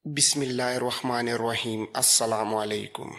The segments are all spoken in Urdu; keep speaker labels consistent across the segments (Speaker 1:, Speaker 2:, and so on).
Speaker 1: بسم اللہ الرحمن الرحیم۔ السلام علیکم۔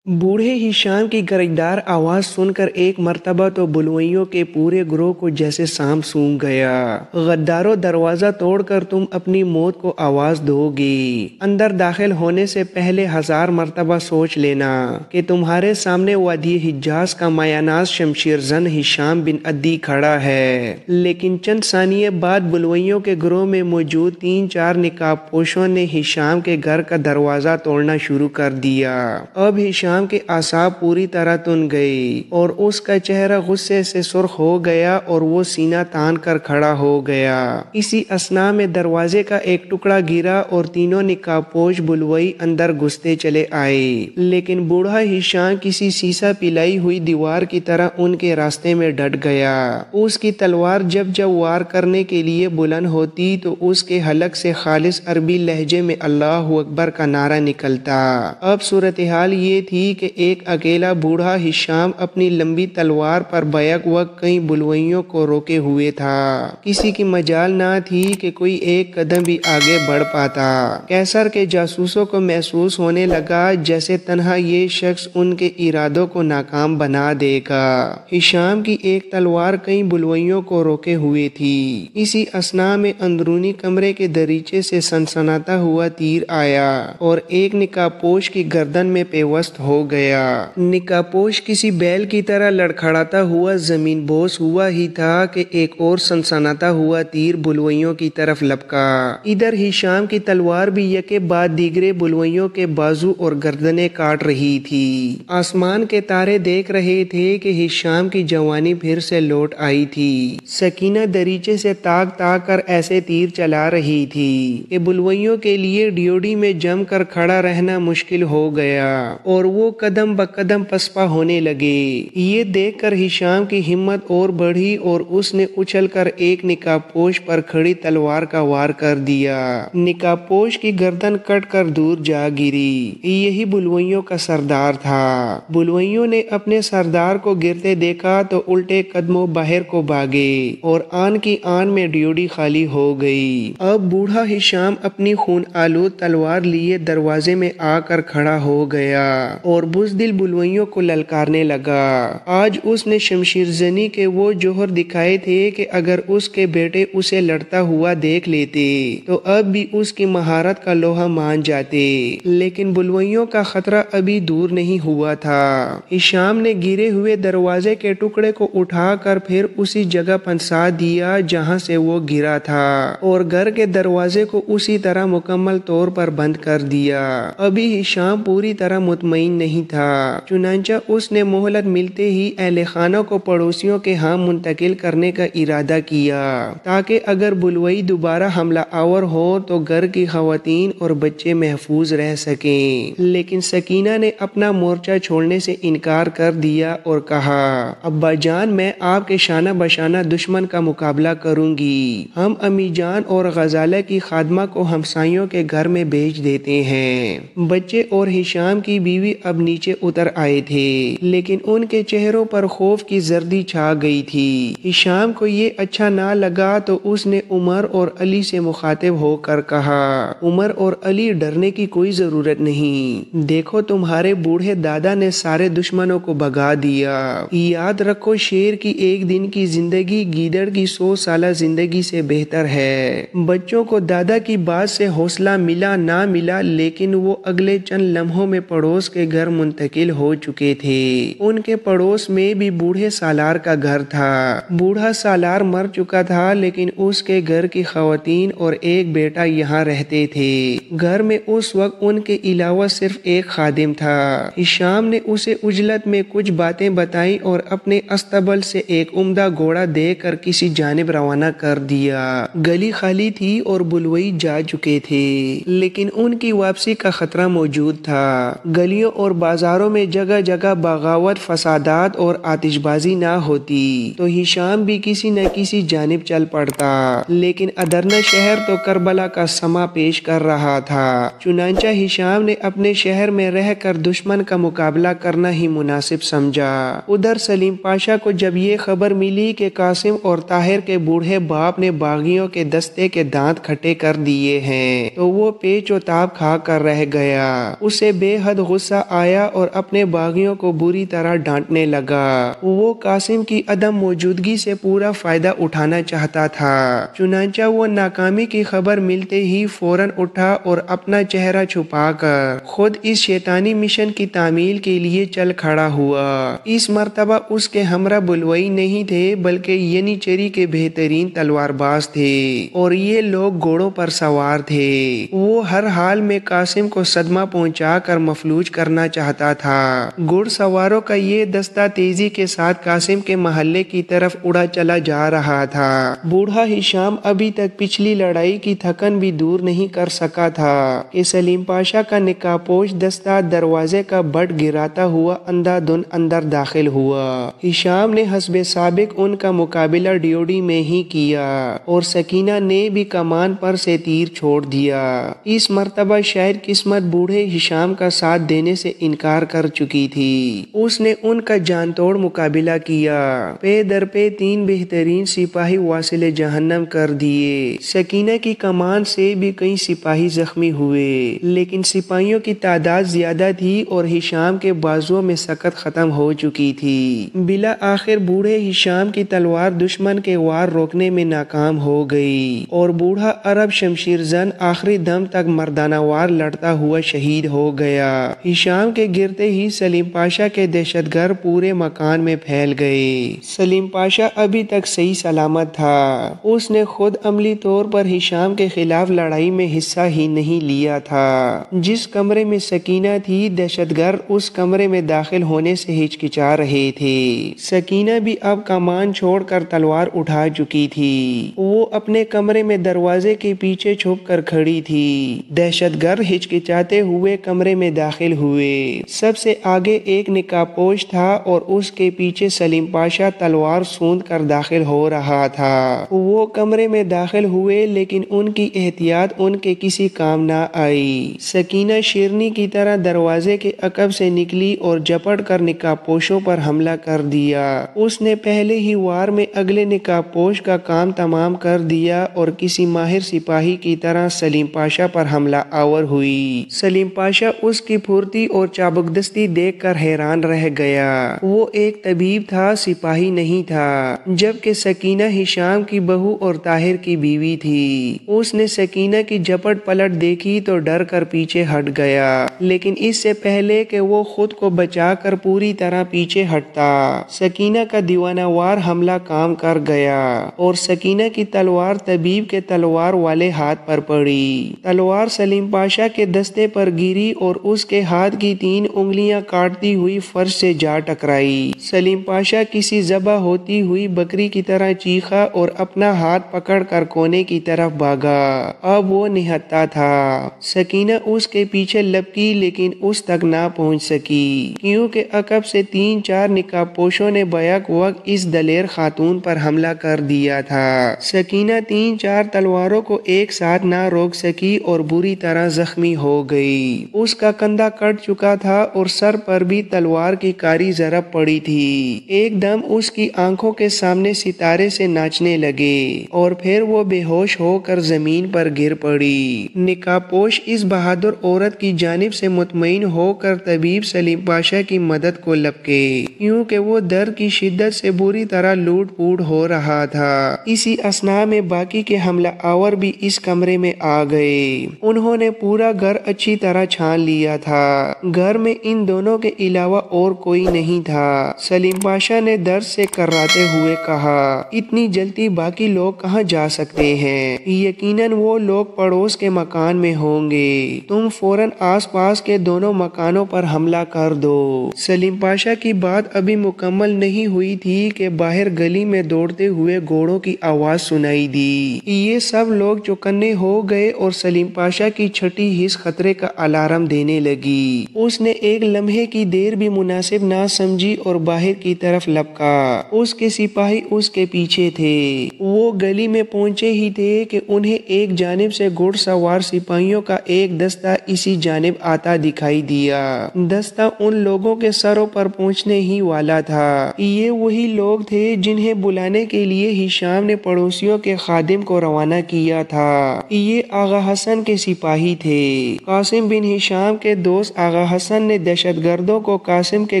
Speaker 2: بوڑھے ہشام کی گرجدار آواز سن کر ایک مرتبہ تو بلوئیوں کے پورے گروہ کو جیسے سانپ سونگھ گیا۔ غدارو، دروازہ توڑ کر تم اپنی موت کو آواز دو گی۔ اندر داخل ہونے سے پہلے 1000 مرتبہ سوچ لینا کہ تمہارے سامنے وادی حجاز کا مایاناز شمشیر زن ہشام بن عدی کھڑا ہے۔ لیکن چند ثانیے بعد بلوئیوں کے گروہ میں موجود 3-4 نقاب پوشوں نے ہشام کے گھر کا دروازہ توڑنا شروع کر دیا۔ اب ہشام کے اعصاب پوری طرح تن گئی اور اس کا چہرہ غصے سے سرخ ہو گیا اور وہ سینہ تان کر کھڑا ہو گیا۔ اسی اثناء میں دروازے کا ایک ٹکڑا گرا اور تینوں نقاب پوش بلوئی اندر گھستے چلے آئے، لیکن بوڑھا ہشام کسی سیسا پلائی ہوئی دیوار کی طرح ان کے راستے میں ڈٹ گیا۔ اس کی تلوار جب جب وار کرنے کے لیے بلند ہوتی تو اس کے حلق سے خالص عربی لہجے میں اللہ اکبر کا نعرہ نکلتا۔ اب صورتحال یہ تھی کہ ایک اکیلا بوڑھا ہشام اپنی لمبی تلوار پر بیک وقت کئی بلوئیوں کو روکے ہوئے تھا۔ کسی کی مجال نہ تھی کہ کوئی ایک قدم بھی آگے بڑھ پاتا۔ کیسر کے جاسوسوں کو محسوس ہونے لگا جیسے تنہا یہ شخص ان کے ارادوں کو ناکام بنا دے گا۔ ہشام کی ایک تلوار کئی بلوئیوں کو روکے ہوئے تھی۔ اسی اثناء میں اندرونی کمرے کے دریچے سے سنسناتا ہوا تیر آیا اور ایک نقاب پوش کی گردن میں پیوست ہو گیا۔ نقاب پوش کسی بیل کی طرح لڑکھڑاتا ہوا زمین بوس ہوا ہی تھا کہ ایک اور سنسناتا ہوا تیر بلوئیوں کی طرف لپکا۔ ادھر ہشام کی تلوار بھی یکے بعد دیگرے بلوئیوں کے بازو اور گردنیں کاٹ رہی تھی۔ آسمان کے تارے دیکھ رہے تھے کہ ہشام کی جوانی پھر سے لوٹ آئی تھی۔ سکینہ دریچے سے تاک تاک کر ایسے تیر چلا رہی تھی کہ بلوئیوں کے لیے ڈیوڈی میں جم کر کھڑا رہنا مشکل ہو گیا اور وہ قدم بقدم پسپا ہونے لگے۔ یہ دیکھ کر ہشام کی ہمت اور بڑھی اور اس نے اچھل کر ایک نقاب پوش پر کھڑی تلوار کا وار کر دیا۔ نقاب پوش کی گردن کٹ کر دور جا گری۔ یہی بلوئیوں کا سردار تھا۔ بلوئیوں نے اپنے سردار کو گرتے دیکھا تو الٹے قدموں باہر کو بھاگے اور آن کی آن میں ڈیوڈی خالی ہو گئی۔ اب بوڑھا ہشام اپنی خون آلود تلوار لیے دروازے میں آ کر کھڑا ہو گیا اور بزدل بلوئیوں کو للکارنے لگا۔ آج اس نے شمشیر زنی کے وہ جوہر دکھائے تھے کہ اگر اس کے بیٹے اسے لڑتا ہوا دیکھ لیتے تو اب بھی اس کی مہارت کا لوہا مان جاتے، لیکن بلوئیوں کا خطرہ ابھی دور نہیں ہوا تھا۔ ہشام نے گرے ہوئے دروازے کے ٹکڑے کو اٹھا کر پھر اسی جگہ پھنسا دیا جہاں سے وہ گرا تھا اور گھر کے دروازے کو اسی طرح مکمل طور پر بند کر دیا۔ ابھی ہشام پوری طرح مطمئن نہیں تھا، چنانچہ اس نے مہلت ملتے ہی اہل خانہ کو پڑوسیوں کے ہاں منتقل کرنے کا ارادہ کیا تاکہ اگر بلوئی دوبارہ حملہ آور ہو تو گھر کی خواتین اور بچے محفوظ رہ سکیں۔ لیکن سکینہ نے اپنا مورچہ چھوڑنے سے انکار کر دیا اور کہا، ابا جان، میں آپ کے شانہ بشانہ دشمن کا مقابلہ کروں گی۔ ہم امی جان اور غزالہ کی خادمہ کو ہمسائیوں کے گھر میں بھیج دیتے ہیں۔ بچے اور ہشام کی بیوی اب نیچے اتر آئے تھے، لیکن ان کے چہروں پر خوف کی زردی چھا گئی تھی۔ ہشام کو یہ اچھا نہ لگا تو اس نے عمر اور علی سے مخاطب ہو کر کہا، عمر اور علی، ڈرنے کی کوئی ضرورت نہیں۔ دیکھو، تمہارے بوڑھے دادا نے سارے دشمنوں کو بھگا دیا۔ یاد رکھو، شیر کی ایک دن کی زندگی گیدڑ کی 100 سالہ زندگی سے بہتر ہے۔ بچوں کو دادا کی بات سے حوصلہ ملا نہ ملا، لیکن وہ اگلے چند لمحوں میں پڑوس کے گھر منتقل ہو چکے تھے۔ ان کے پڑوس میں بھی بوڑھے سالار کا گھر تھا۔ بوڑھا سالار مر چکا تھا، لیکن اس کے گھر کی خواتین اور ایک بیٹا یہاں رہتے تھے۔ گھر میں اس وقت ان کے علاوہ صرف ایک خادم تھا۔ ہشام نے اسے عجلت میں کچھ باتیں بتائیں اور اپنے استبل سے ایک عمدہ گھوڑا دے کر کسی جانب روانہ کر دیا۔ گلی خالی تھی اور بلوئی جا چکے تھے، لیکن ان کی واپسی کا خطرہ موجود تھا۔ گلیوں اور اور بازاروں میں جگہ جگہ بغاوت، فسادات اور آتش بازی نہ ہوتی تو ہشام بھی کسی نہ کسی جانب چل پڑتا، لیکن ادرنہ شہر تو کربلا کا سما پیش کر رہا تھا۔ چنانچہ ہشام نے اپنے شہر میں رہ کر دشمن کا مقابلہ کرنا ہی مناسب سمجھا۔ ادھر سلیم پاشا کو جب یہ خبر ملی کہ قاسم اور طاہر کے بوڑھے باپ نے باغیوں کے دستے کے دانت کھٹے کر دیے ہیں تو وہ پیچ و تاب کھا کر رہ گیا۔ اسے بے حد غصہ آیا اور اپنے باغیوں کو بری طرح ڈانٹنے لگا۔ وہ قاسم کی عدم موجودگی سے پورا فائدہ اٹھانا چاہتا تھا، چنانچہ وہ ناکامی کی خبر ملتے ہی فوراً اٹھا اور اپنا چہرہ چھپا کر خود اس شیطانی مشن کی تعمیل کے لیے چل کھڑا ہوا۔ اس مرتبہ اس کے ہمراہ بلوئی نہیں تھے بلکہ ینیچری کے بہترین تلوار باز تھے اور یہ لوگ گھوڑوں پر سوار تھے۔ وہ ہر حال میں قاسم کو صدمہ پہنچا کر مفلوج کرنا چاہتا تھا۔ گھڑ سواروں کا یہ دستہ تیزی کے ساتھ قاسم کے محلے کی طرف اڑا چلا جا رہا تھا۔ بوڑھا ہشام ابھی تک پچھلی لڑائی کی تھکن بھی دور نہیں کر سکا تھا کہ سلیم پاشا کا نقاب پوش دستہ دروازے کا بٹ گراتا ہوا اندھا دھند اندر داخل ہوا۔ ہشام نے حسب سابق ان کا مقابلہ ڈیوڑی میں ہی کیا اور سکینہ نے بھی کمان پر سے تیر چھوڑ دیا۔ اس مرتبہ شاید قسمت بوڑھے ہشام کا ساتھ دینے سے انکار کر چکی تھی۔ اس نے ان کا جان توڑ مقابلہ کیا۔ پے در پے 3 بہترین سپاہی واصل جہنم کر دیے۔ سکینہ کی کمان سے بھی کئی سپاہی زخمی ہوئے، لیکن سپاہیوں کی تعداد زیادہ تھی اور ہشام کے بازوؤں میں سکت ختم ہو چکی تھی۔ بلا آخر بوڑھے ہشام کی تلوار دشمن کے وار روکنے میں ناکام ہو گئی اور بوڑھا عرب شمشیر زن آخری دم تک مردانہ وار لڑتا ہوا شہید ہو گیا۔ ہشام کے گرتے ہی سلیم پاشا کے دہشت گرد پورے مکان میں پھیل گئے۔ سلیم پاشا ابھی تک صحیح سلامت تھا۔ اس نے خود عملی طور پر ہشام کے خلاف لڑائی میں حصہ ہی نہیں لیا تھا۔ جس کمرے میں سکینہ تھی دہشت گرد اس کمرے میں داخل ہونے سے ہچکچا رہے تھے۔ سکینہ بھی اب کمان چھوڑ کر تلوار اٹھا چکی تھی۔ وہ اپنے کمرے میں دروازے کے پیچھے چھپ کر کھڑی تھی۔ دہشت گرد ہچکچاتے ہوئے کمرے میں داخل ہوئے۔ سب سے آگے ایک نقاب پوش تھا اور اس کے پیچھے سلیم پاشا تلوار سوند کر داخل ہو رہا تھا۔ وہ کمرے میں داخل ہوئے لیکن ان کی احتیاط ان کے کسی کام نہ آئی۔ سکینہ شیرنی کی طرح دروازے کے عقب سے نکلی اور جپٹ کر نقاب پوشوں پر حملہ کر دیا۔ اس نے پہلے ہی وار میں اگلے نقاب پوش کا کام تمام کر دیا اور کسی ماہر سپاہی کی طرح سلیم پاشا پر حملہ آور ہوئی۔ سلیم پاشا اس کی پھرتی اور چابک دستی دیکھ کر حیران رہ گیا۔ وہ ایک طبیب تھا، سپاہی نہیں تھا، جبکہ سکینہ ہشام کی بہو اور طاہر کی بیوی تھی۔ اس نے سکینہ کی جھپٹ پلٹ دیکھی تو ڈر کر پیچھے ہٹ گیا، لیکن اس سے پہلے کہ وہ خود کو بچا کر پوری طرح پیچھے ہٹتا سکینہ کا دیوانہ وار حملہ کام کر گیا اور سکینہ کی تلوار طبیب کے تلوار والے ہاتھ پر پڑی۔ تلوار سلیم پاشا کے دستے پر گری اور اس کے ہاتھ کی 3 انگلیاں کاٹتی ہوئی فرش سے جا ٹکرائی۔ سلیم پاشا کسی ذبح ہوتی ہوئی بکری کی طرح چیخا اور اپنا ہاتھ پکڑ کر کونے کی طرف بھاگا۔ اب وہ نہتا تھا۔ سکینہ اس کے پیچھے لپکی لیکن اس تک نہ پہنچ سکی کیونکہ عقب سے 3-4 نقاب پوشوں نے بیک وقت اس دلیر خاتون پر حملہ کر دیا تھا۔ سکینہ 3-4 تلواروں کو ایک ساتھ نہ روک سکی اور بری طرح زخمی ہو گئی۔ اس کا کندھا کٹ چکا تھا اور سر پر بھی تلوار کی کاری ضرب پڑی تھی۔ ایک دم اس کی آنکھوں کے سامنے ستارے سے ناچنے لگے اور پھر وہ بے ہوش ہو کر زمین پر گر پڑی۔ نقاب پوش اس بہادر عورت کی جانب سے مطمئن ہو کر طبیب سلیم پاشا کی مدد کو لپکے کیونکہ وہ درد کی شدت سے بری طرح لوٹ پوٹ ہو رہا تھا۔ اسی اثناء میں باقی کے حملہ آور بھی اس کمرے میں آ گئے۔ انہوں نے پورا گھر اچھی طرح چھان لیا تھا۔ گھر میں ان دونوں کے علاوہ اور کوئی نہیں تھا۔ سلیم پاشا نے درد سے کراتے ہوئے کہا، اتنی جلدی باقی لوگ کہاں جا سکتے ہیں؟ یقیناً وہ لوگ پڑوس کے مکان میں ہوں گے۔ تم فوراً آس پاس کے دونوں مکانوں پر حملہ کر دو۔ سلیم پاشا کی بات ابھی مکمل نہیں ہوئی تھی کہ باہر گلی میں دوڑتے ہوئے گھوڑوں کی آواز سنائی دی۔ یہ سب لوگ چوکنے ہو گئے اور سلیم پاشا کی چھٹی حس خطرے کا الارم دینے لگی۔ اس نے ایک لمحے کی دیر بھی مناسب نہ سمجھی اور باہر کی طرف لپکا۔ اس کے سپاہی اس کے پیچھے تھے۔ وہ گلی میں پہنچے ہی تھے کہ انہیں ایک جانب سے گھڑ سوار سپاہیوں کا ایک دستہ اسی جانب آتا دکھائی دیا۔ دستہ ان لوگوں کے سروں پر پہنچنے ہی والا تھا۔ یہ وہی لوگ تھے جنہیں بلانے کے لیے ہشام نے پڑوسیوں کے خادم کو روانہ کیا تھا۔ یہ آغا حسن کے سپاہی تھے۔ قاسم بن ہشام کے دوست آغا حسن نے دہشت گردوں کو قاسم کے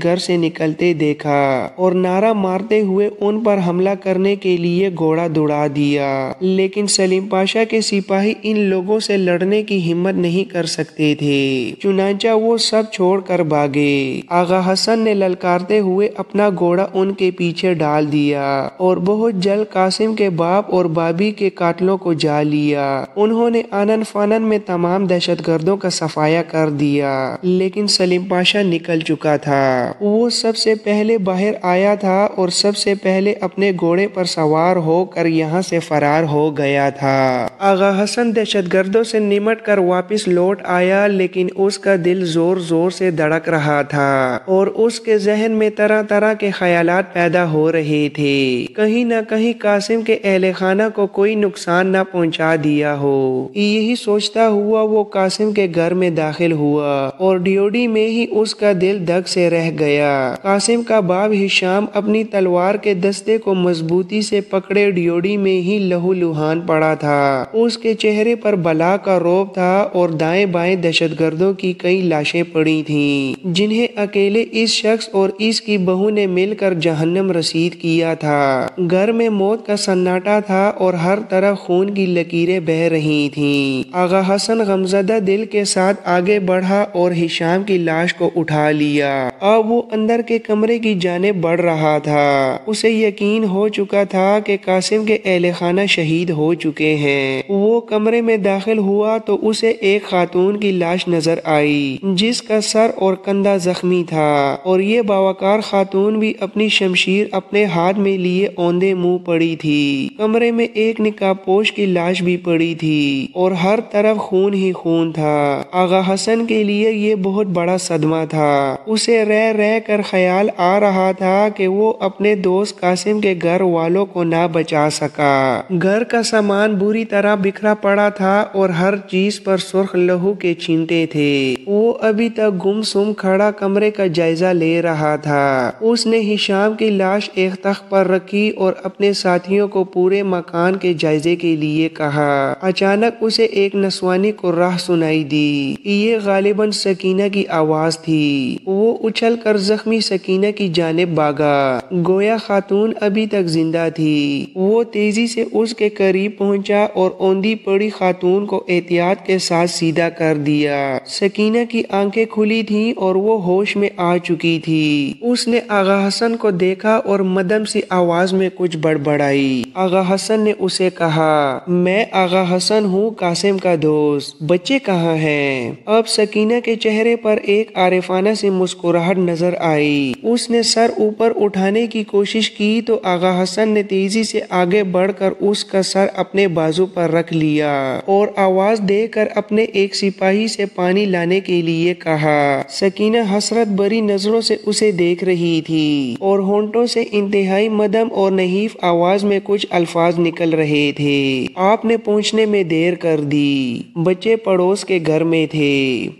Speaker 2: گھر سے نکلتے دیکھا اور نعرہ مارتے ہوئے ان پر حملہ کرنے کے لیے گھوڑا دوڑا دیا، لیکن سلیم پاشا کے سپاہی ان لوگوں سے لڑنے کی ہمت نہیں کر سکتے تھے، چنانچہ وہ سب چھوڑ کر بھاگے۔ آغا حسن نے للکارتے ہوئے اپنا گھوڑا ان کے پیچھے ڈال دیا اور بہت جلد قاسم کے باپ اور بابی کے قاتلوں کو جا لیا۔ انہوں نے آنن فانن میں تمام دہشت گردوں کا صفایا کر دیا، لیکن سلیم پاشا نکل چکا تھا۔ وہ سب سے پہلے باہر آیا تھا اور سب سے پہلے اپنے گھوڑے پر سوار ہو کر یہاں سے فرار ہو گیا تھا۔ آغا حسن دہشت گردوں سے نمٹ کر واپس لوٹ آیا، لیکن اس کا دل زور زور سے دھڑک رہا تھا اور اس کے ذہن میں طرح طرح کے خیالات پیدا ہو رہے تھے۔ کہیں نہ کہیں قاسم کے اہل خانہ کو کوئی نقصان نہ پہنچا دیا ہو۔ یہی سوچتا ہوا وہ قاسم کے گھر میں داخل ہوا اور ڈیوڈی میں ہی اس کا دل دھک سے رہ گیا۔ قاسم کا باپ ہشام اپنی تلوار کے دستے کو مضبوطی سے پکڑے ڈیوڈی میں ہی لہو لہان پڑا تھا۔ اس کے چہرے پر بلا کا رعب تھا اور دائیں بائیں دہشت گردوں کی کئی لاشیں پڑی تھیں جنہیں اکیلے اس شخص اور اس کی بہو نے مل کر جہنم رسید کیا تھا۔ گھر میں موت کا سناٹا تھا اور ہر طرف خون کی لکیریں بہہ رہی تھیں۔ آغا حسن غمزدہ دل کے ساتھ آگے بڑھا اور ہشام کی لاش کو اٹھا لیا۔ اب وہ اندر کے کمرے کی جانب بڑھ رہا تھا۔ اسے یقین ہو چکا تھا کہ قاسم کے اہل خانہ شہید ہو چکے ہیں۔ وہ کمرے میں داخل ہوا تو اسے ایک خاتون کی لاش نظر آئی جس کا سر اور کندھا زخمی تھا، اور یہ باوقار خاتون بھی اپنی شمشیر اپنے ہاتھ میں لیے اوندے منہ پڑی تھی۔ کمرے میں ایک نقاب پوش کی لاش بھی پڑی تھی اور ہر طرف خون ہی خون تھا۔ آغا حسن کے لیے یہ بہت بڑا صدمہ تھا۔ اسے رہ رہ کر خیال آ رہا تھا کہ وہ اپنے دوست قاسم کے گھر والوں کو نہ بچا سکا۔ گھر کا سامان بری طرح بکھرا پڑا تھا اور ہر چیز پر سرخ لہو کے چھینٹے تھے۔ وہ ابھی تک گم سم کھڑا کمرے کا جائزہ لے رہا تھا۔ اس نے ہشام کی لاش ایک تخت پر رکھی اور اپنے ساتھیوں کو پورے مکان کے جائزے کے لیے کہا۔ اچانک اسے ایک نسوانی قرہ سنائی دی۔ یہ غالباً سکینہ کی آواز تھی۔ وہ اچھل کر زخمی سکینہ کی جانب بھاگا، گویا خاتون ابھی تک زندہ تھی۔ وہ تیزی سے اس کے قریب پہنچا اور اوندی پڑی خاتون کو احتیاط کے ساتھ سیدھا کر دیا۔ سکینہ کی آنکھیں کھلی تھیں اور وہ ہوش میں آ چکی تھی۔ اس نے آغا حسن کو دیکھا اور مدھم سی آواز میں کچھ بڑبڑائی۔ آغا حسن نے اسے کہا، میں آغا حسن ہوں، قاسم کا دوست۔ بچے کہاں ہیں؟ اب سکینہ کے چہرے پر ایک عارفانہ سی مسکراہٹ نظر آئی۔ اس نے سر اوپر اٹھانے کی کوشش کی تو آغا حسن نے تیزی سے آگے بڑھ کر اس کا سر اپنے بازو پر رکھ لیا اور آواز دے کر اپنے ایک سپاہی سے پانی لانے کے لیے کہا۔ سکینہ حسرت بھری نظروں سے اسے دیکھ رہی تھی اور ہونٹوں سے انتہائی مدھم اور نحیف آواز میں کچھ الفاظ نکل رہے تھے۔ آپ نے پہنچنے میں دیر کر دی۔ بچے پڑوس کے گھر میں تھے۔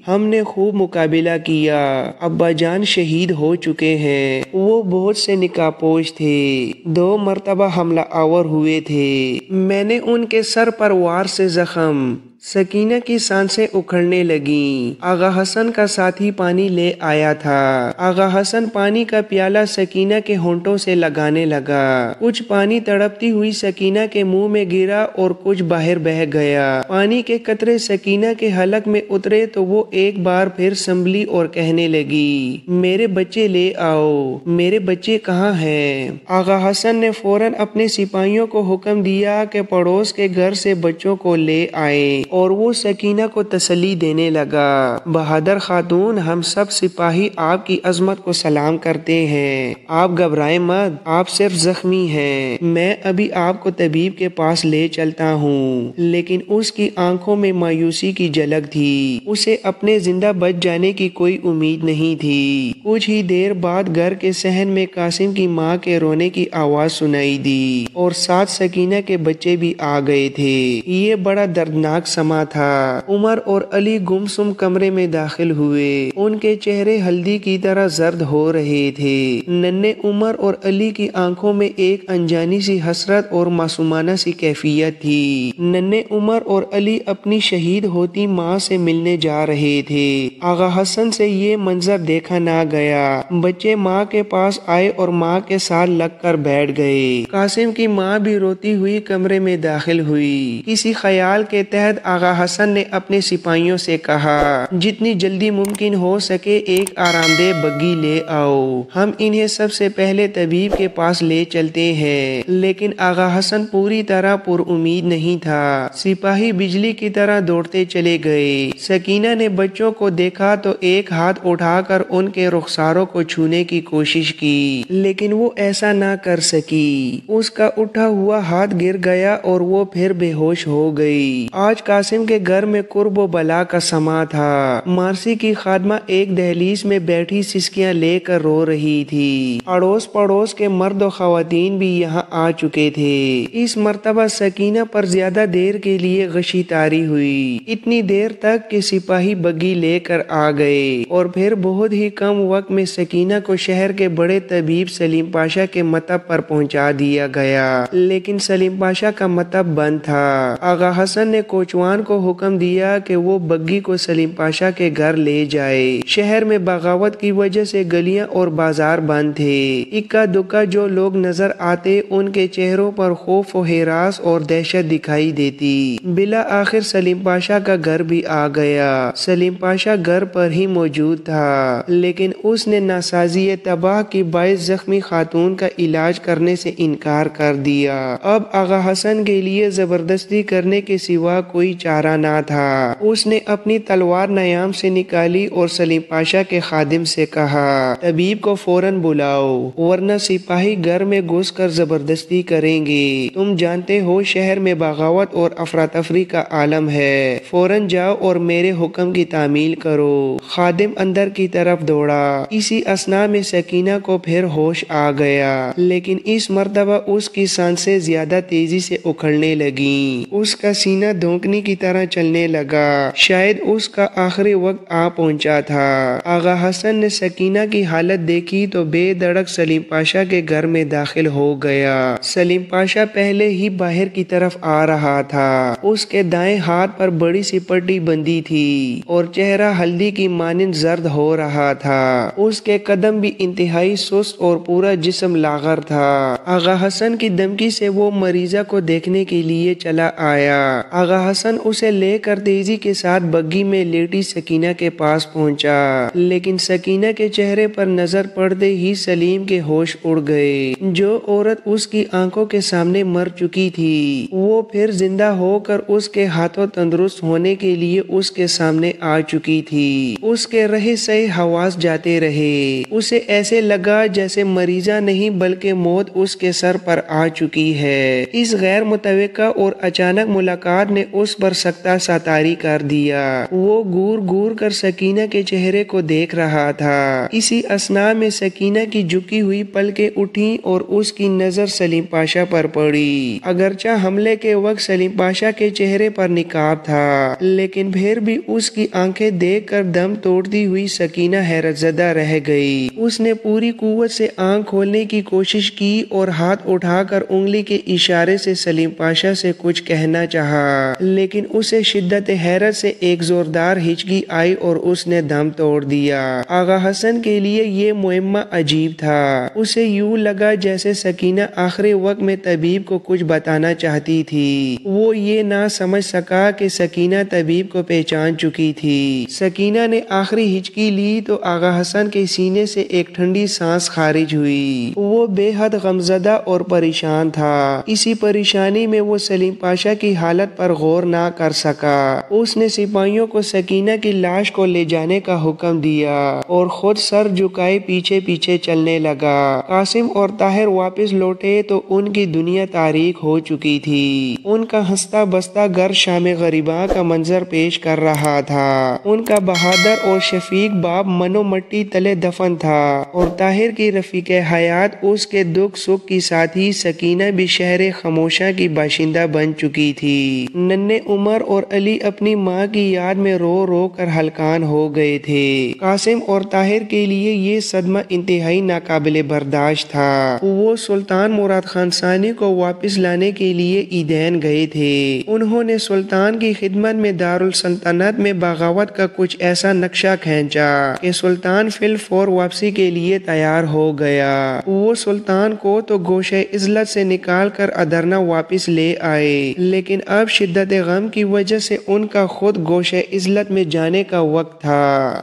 Speaker 2: ہم نے خوب مقابلہ کیا۔ ابا جان شہید ہو چکے ہیں۔ وہ بہت سے نقاب پوش تھے، 2 مرتبہ حملہ آور ہوئے تھے۔ میں نے ان کے سر پر وار سے زخم۔ سکینہ کی سانسیں اکھڑنے لگیں۔ آغا حسن کا ساتھی پانی لے آیا تھا۔ آغا حسن پانی کا پیالہ سکینہ کے ہونٹوں سے لگانے لگا۔ کچھ پانی تڑپتی ہوئی سکینہ کے منہ میں گرا اور کچھ باہر بہہ گیا۔ پانی کے قطرے سکینہ کے حلق میں اترے تو وہ ایک بار پھر سنبھلی اور کہنے لگی، میرے بچے لے آؤ، میرے بچے کہاں ہیں؟ آغا حسن نے فوراً اپنے سپاہیوں کو حکم دیا کہ پڑوس کے گھر سے بچوں کو لے آئے اور وہ سکینہ کو تسلی دینے لگا۔ بہادر خاتون، ہم سب سپاہی آپ کی عظمت کو سلام کرتے ہیں، آپ گھبرائیں مت، آپ صرف زخمی ہیں، میں ابھی آپ کو طبیب کے پاس لے چلتا ہوں۔ لیکن اس کی آنکھوں میں مایوسی کی جھلک تھی، اسے اپنے زندہ بچ جانے کی کوئی امید نہیں تھی۔ کچھ ہی دیر بعد گھر کے صحن میں قاسم کی ماں کے رونے کی آواز سنائی دی اور ساتھ سکینہ کے بچے بھی آ گئے تھے۔ یہ بڑا دردناک سما تھا۔ عمر اور علی گمسم کمرے میں داخل ہوئے، ان کے چہرے ہلدی کی طرح زرد ہو رہے تھے۔ ننھے عمر اور علی کی آنکھوں میں ایک انجانی سی حسرت اور معصومانہ سی کیفیت تھی۔ ننھے عمر اور علی اپنی شہید ہوتی ماں سے ملنے جا رہے تھے۔ آغا حسن سے یہ منظر دیکھا نہ گیا۔ بچے ماں کے پاس آئے اور ماں کے ساتھ لگ کر بیٹھ گئے۔ قاسم کی ماں بھی روتی ہوئی کمرے میں داخل ہوئی۔ کسی خیال کے تحت آغا حسن نے اپنے سپاہیوں سے کہا، جتنی جلدی ممکن ہو سکے ایک آرام دہ بگی لے آؤ، ہم انہیں سب سے پہلے طبیب کے پاس لے چلتے ہیں۔ لیکن آغا حسن پوری طرح پر امید نہیں تھا۔ سپاہی بجلی کی طرح دوڑتے چلے گئے۔ سکینہ نے بچوں کو دیکھا تو ایک ہاتھ اٹھا کر ان کے رخساروں کو چھونے کی کوشش کی، لیکن وہ ایسا نہ کر سکی۔ اس کا اٹھا ہوا ہاتھ گر گیا اور وہ پھر بے ہوش ہو گئی۔ آج قاسم کے گھر میں قرب و بلا کا سما تھا۔ مارسی کی خادمہ ایک دہلیز میں بیٹھی سسکیاں لے کر رو رہی تھی۔ اڑوس پڑوس کے مرد و خواتین بھی یہاں آ چکے تھے۔ اس مرتبہ سکینہ پر زیادہ دیر کے لیے غشی طاری ہوئی، اتنی دیر تک کہ سپاہی بگی لے کر آ گئے اور پھر بہت ہی کم وقت میں سکینہ کو شہر کے بڑے طبیب سلیم پاشا کے مطب پر پہنچا دیا گیا۔ لیکن سلیم پاشا کا مطب بند تھا۔ آغا حسن نے کوچوان کو حکم دیا کہ وہ بگی کو سلیم پاشا کے گھر لے جائے۔ شہر میں بغاوت کی وجہ سے گلیاں اور بازار بند تھے۔ اکا دکا جو لوگ نظر آتے ان کے چہروں پر خوف و ہراس اور دہشت دکھائی دیتی۔ بلا آخر سلیم پاشا کا گھر بھی آ گیا۔ سلیم پاشا گھر پر ہی موجود تھا، لیکن اس نے ناسازی تباہ کی باعث زخمی خاتون کا علاج کرنے سے انکار کر دیا۔ اب آغا حسن کے لیے زبردستی کرنے کے سوا کوئی چارہ نہ تھا۔ اس نے اپنی تلوار نیام سے نکالی اور سلیم پاشا کے خادم سے کہا، طبیب کو فوراً بلاؤ ورنہ سپاہی گھر میں گھس کر زبردستی کریں گے۔ تم جانتے ہو شہر میں بغاوت اور افراتفری کا عالم ہے، فوراً جاؤ اور میرے حکم کی تعمیل کرو۔ خادم اندر کی طرف دوڑا۔ اسی اثنا میں سکینہ کو پھر ہوش آ گیا، لیکن اس مرتبہ اس کی سانسیں زیادہ تیزی سے اکھڑنے لگیں۔ اس کا سینہ دھونکنی کی طرح چلنے لگا، شاید اس کا آخری وقت آ پہنچا تھا۔ آغا حسن نے سکینہ کی حالت دیکھی تو بے دھڑک سلیم پاشا کے گھر میں داخل ہو گیا۔ سلیم پاشا پہلے ہی باہر کی طرف آ رہا تھا۔ اس کے دائیں ہاتھ پر بڑی سی پٹی بندھی تھی اور چہرہ ہلدی کی مانند زرد ہو رہا تھا۔ اس کے قدم بھی انتہائی سست اور پورا جسم لاغر تھا۔ آغا حسن کی دھمکی سے وہ مریضہ کو دیکھنے کے لیے چلا آیا۔ آغا حسن اسے لے کر تیزی کے ساتھ بگی میں لیٹی سکینہ کے پاس پہنچا، لیکن سکینہ کے چہرے پر نظر پڑتے ہی سلیم کے ہوش اڑ گئے۔ جو عورت اس کی آنکھوں کے سامنے مر چکی تھی وہ پھر زندہ ہو کر اس کے ہاتھوں تندرست ہونے کے لیے اس کے سامنے آ چکی تھی۔ اس کے رہے سہے حواس جاتے رہے۔ اسے ایسے لگا جیسے مریضہ نہیں بلکہ موت اس کے سر پر آ چکی ہے۔ اس غیر متوقع اور اچانک ملاقات نے اس پر سکتہ سا طاری کر دیا۔ وہ گور گور کر سکینہ کے چہرے کو دیکھ رہا تھا۔ اسی اثنا میں سکینہ کی جھکی ہوئی پلکیں اٹھیں اور اس کی نظر سلیم پاشا پر پڑی۔ اگرچہ حملے کے وقت سلیم پاشا کے چہرے پر نقاب تھا، لیکن پھر بھی اس کی آنکھیں دیکھ کر دم توڑتی ہوئی سکینہ حیرت زدہ رہ گئی۔ اس نے پوری قوت سے آنکھ کھولنے کی کوشش کی اور ہاتھ اٹھا کر انگلی کے اشارے سے سلیم پاشا سے کچھ کہنا چاہا، لیکن اسے شدت حیرت سے ایک زوردار ہچکی آئی اور اس نے دم توڑ دیا۔ آغا حسن کے لیے یہ معمہ عجیب تھا۔ اسے یوں لگا جیسے سکینہ آخری وقت میں طبیب کو کچھ بتانا چاہتی تھی۔ وہ یہ نہ سمجھ سکا کہ سکینہ طبیب کو پہچان چکی تھی۔ سکینہ نے آخری ہچکی لی تو آغا حسن کے سینے سے ایک ٹھنڈی سانس خارج ہوئی۔ وہ بے حد غمزدہ اور پریشان تھا۔ اسی پریشانی میں وہ سلیم پاشا کی حالت پر غور نہ نہ کر سکا۔ اس نے سپاہیوں کو سکینہ کی لاش کو لے جانے کا حکم دیا اور خود سر جھکائے پیچھے پیچھے چلنے لگا۔ قاسم اور طاہر واپس لوٹے تو ان کی دنیا تاریک ہو چکی تھی۔ ان کا ہنستا بستا گھر شام غریباں کا منظر پیش کر رہا تھا۔ ان کا بہادر اور شفیق باپ منو مٹی تلے دفن تھا اور طاہر کی رفیق حیات اس کے دکھ سکھ کی ساتھی سکینہ بھی شہر خاموشاں کی باشندہ بن چکی تھی۔ ننھے عمر اور علی اپنی ماں کی یاد میں رو رو کر ہلکان ہو گئے تھے۔ قاسم اور طاہر کے لیے یہ صدمہ انتہائی ناقابل برداشت تھا۔ وہ سلطان مراد خان ثانی کو واپس لانے کے لیے عیدین گئے تھے۔ انہوں نے سلطان کی خدمت میں دارالسلطنت میں بغاوت کا کچھ ایسا نقشہ کھینچا کہ سلطان فی الفور واپسی کے لیے تیار ہو گیا۔ وہ سلطان کو تو گوشہ عزلت سے نکال کر ادرنا واپس لے آئے، لیکن اب شدت غم کی وجہ سے ان کا خود گوشہ عزلت میں جانے کا وقت تھا۔